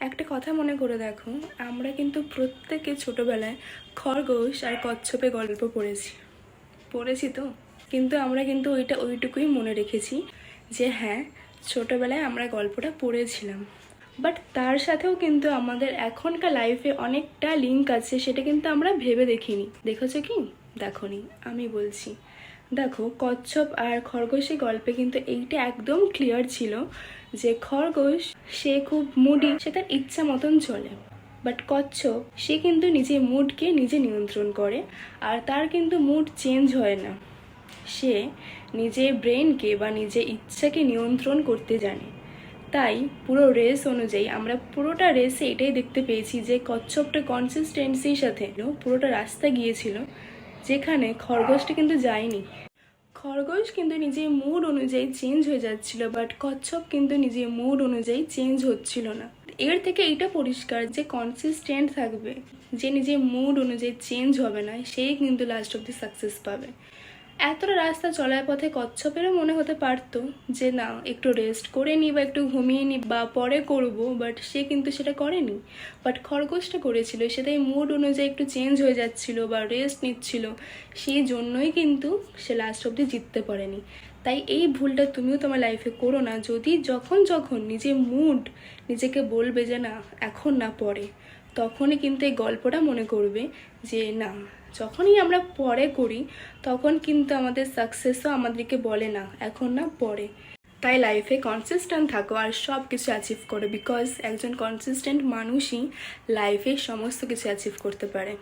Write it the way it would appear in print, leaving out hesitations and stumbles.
একটা কথা মনে করে দেখো, আমরা কিন্তু প্রত্যেকে ছোটবেলায় খরগোশ আর কচ্ছপে গল্প পড়েছি তো। কিন্তু আমরা কিন্তু ওইটুকুই মনে রেখেছি যে হ্যাঁ, ছোটবেলায় আমরা গল্পটা পড়েছিলাম। বাট তার সাথেও কিন্তু আমাদের এখনকার লাইফে অনেকটা লিঙ্ক আছে, সেটা কিন্তু আমরা ভেবে দেখিনি। দেখেছো কি? দেখোনি, আমি বলছি। দেখো, কচ্ছপ আর খরগোশের গল্পে কিন্তু এইটা একদম ক্লিয়ার ছিল যে খরগোশ সে খুব মুডি, সে তার ইচ্ছা মতন চলে। বাট কচ্ছপ সে কিন্তু নিজের মুডকে নিজে নিয়ন্ত্রণ করে, আর তার কিন্তু মুড চেঞ্জ হয় না। সে নিজের ব্রেনকে বা নিজের ইচ্ছাকে নিয়ন্ত্রণ করতে জানে। তাই পুরো রেস অনুযায়ী আমরা পুরোটা রেসে এটাই দেখতে পেয়েছি যে কচ্ছপটা কনসিস্টেন্সির সাথে পুরোটা রাস্তা গিয়েছিল, যেখানে খরগোশটা কিন্তু যায়নি। খরগোশ কিন্তু নিজের মুড অনুযায়ী চেঞ্জ হয়ে যাচ্ছিল, বাট কচ্ছপ কিন্তু নিজের মুড অনুযায়ী চেঞ্জ হচ্ছিল না। এর থেকে এইটা পরিষ্কার যে কনসিস্টেন্ট থাকবে, যে নিজের মুড অনুযায়ী চেঞ্জ হবে না, সেই কিন্তু লাস্ট অব্দি সাকসেস পাবে। এতটা রাস্তা চলার পথে কচ্ছপেরও মনে হতে পারতো যে না, একটু রেস্ট করে নিই বা একটু ঘুমিয়ে নিই বা পরে করব, বাট সে কিন্তু সেটা করেনি। বাট খরগোশটা করেছিল, সেটাই মুড অনুযায়ী একটু চেঞ্জ হয়ে যাচ্ছিল বা রেস্ট নিচ্ছিল, সেই জন্যই কিন্তু সে লাস্ট অবধি জিততে পারেনি। তাই এই ভুলটা তুমিও তোমার লাইফে করো না। যদি যখন নিজের মুড নিজেকে বলবে যে না এখন না পরে, তখনই কিন্তু এই গল্পটা মনে করবে যে না, যখনই আমরা পরে করি তখন কিন্তু আমাদের সাকসেসও আমাদেরকে বলে না এখন না পরে। তাই লাইফে কনসিস্টেন্ট থাকো আর সব কিছু অ্যাচিভ করো, বিকজ একজন কনসিস্টেন্ট মানুষই লাইফে সমস্ত কিছু অ্যাচিভ করতে পারে।